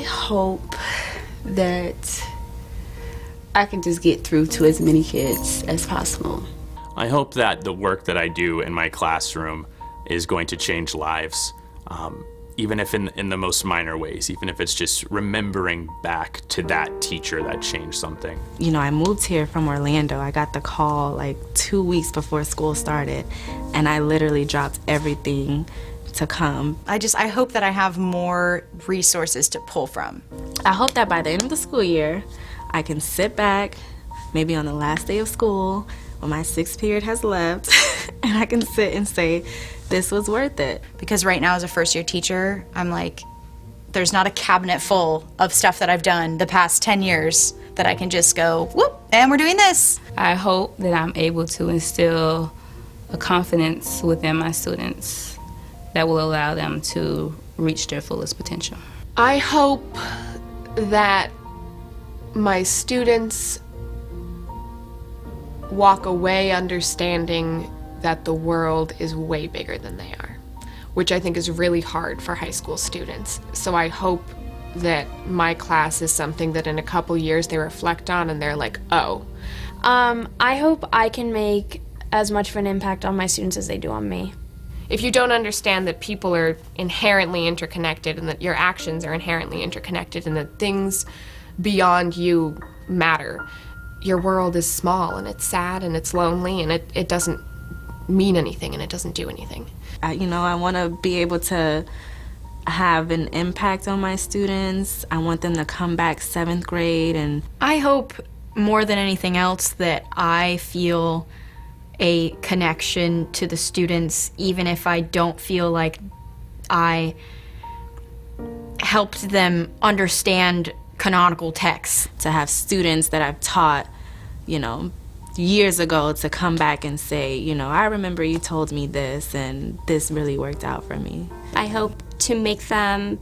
hope that I can just get through to as many kids as possible. I hope that the work that I do in my classroom is going to change lives, even if in the most minor ways, even if it's just remembering back to that teacher that changed something. You know, I moved here from Orlando. I got the call like 2 weeks before school started, and I literally dropped everything to come. I hope that I have more resources to pull from. I hope that by the end of the school year, I can sit back, maybe on the last day of school, when my sixth period has left, and I can sit and say, this was worth it. Because right now as a first-year teacher, I'm like, there's not a cabinet full of stuff that I've done the past 10 years that I can just go, whoop, and we're doing this. I hope that I'm able to instill a confidence within my students that will allow them to reach their fullest potential. I hope that my students walk away understanding that the world is way bigger than they are, which I think is really hard for high school students. So I hope that my class is something that in a couple years they reflect on and they're like, oh. I hope I can make as much of an impact on my students as they do on me. If you don't understand that people are inherently interconnected and that your actions are inherently interconnected and that things beyond you matter, your world is small and it's sad and it's lonely and it doesn't mean anything and it doesn't do anything. You know, I want to be able to have an impact on my students. I want them to come back 7th grade. And I hope more than anything else that I feel a connection to the students, even if I don't feel like I helped them understand canonical texts. to have students that I've taught, you know, years ago to come back and say, you know, I remember you told me this and this really worked out for me. I hope to make them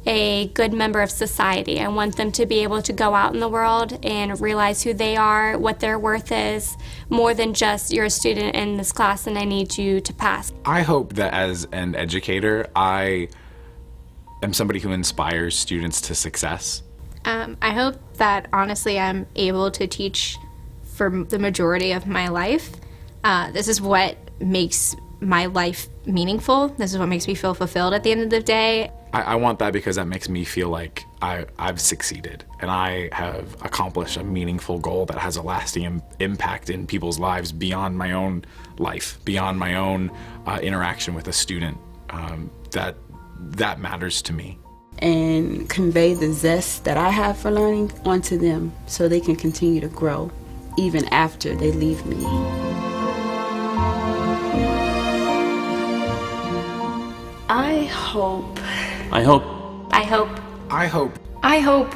a good member of society. I want them to be able to go out in the world and realize who they are, what their worth is, more than just you're a student in this class and I need you to pass. I hope that as an educator, I am somebody who inspires students to success. I hope that honestly I'm able to teach for the majority of my life. This is what makes my life meaningful. This is what makes me feel fulfilled at the end of the day. I want that because that makes me feel like I've succeeded and I have accomplished a meaningful goal that has a lasting impact in people's lives beyond my own life, beyond my own interaction with a student. That matters to me. And convey the zest that I have for learning onto them so they can continue to grow even after they leave me. I hope. I hope. I hope. I hope. I hope